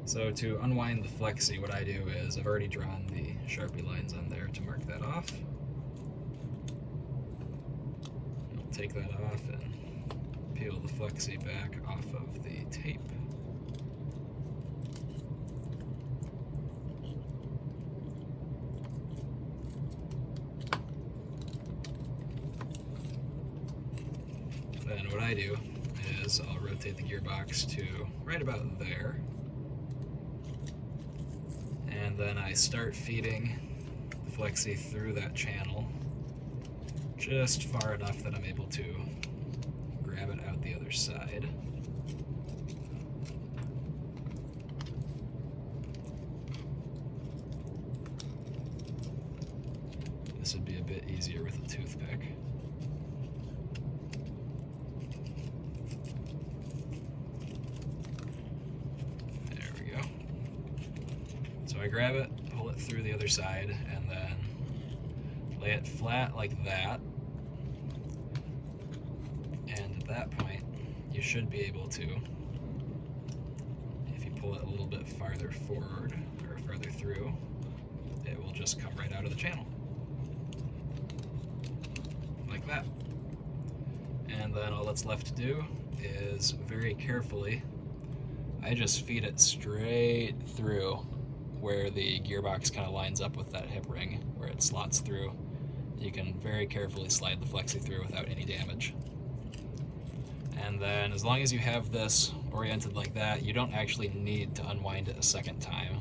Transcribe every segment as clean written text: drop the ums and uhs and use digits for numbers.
So to unwind the Flexi, what I do is I've already drawn the Sharpie lines on there to mark that off. I'll take that off and peel the Flexi back off of the tape. Then what I do is I'll rotate the gearbox to right about there. And then I start feeding the Flexi through that channel just far enough that I'm able to grab it out the other side. This would be a bit easier with a toothpick. There we go. So I grab it, pull it through the other side, and then lay it flat like that. And at that point, you should be able to, if you pull it a little bit farther forward or farther through, it will just come right out of the channel. Like that. And then all that's left to do is very carefully, I just feed it straight through where the gearbox kind of lines up with that hip ring, where it slots through. You can very carefully slide the Flexi through without any damage. And then as long as you have this oriented like that, you don't actually need to unwind it a second time.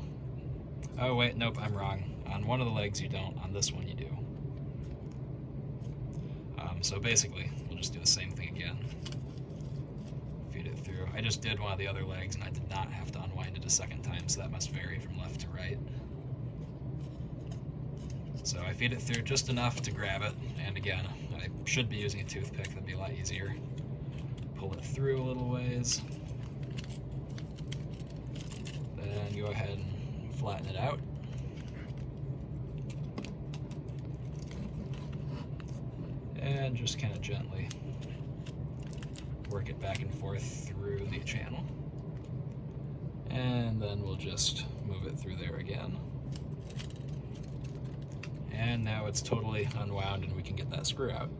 Oh wait, nope, I'm wrong. On one of the legs you don't, on this one you do. So basically, we'll just do the same thing again. Feed it through. I just did one of the other legs and I did not have to unwind it a second time, so that must vary from left to right. So I feed it through just enough to grab it, and again, I should be using a toothpick, that'd be a lot easier. Pull it through a little ways. Then go ahead and flatten it out. And just kind of gently work it back and forth through the channel. And then we'll just move it through there again. And now it's totally unwound and we can get that screw out.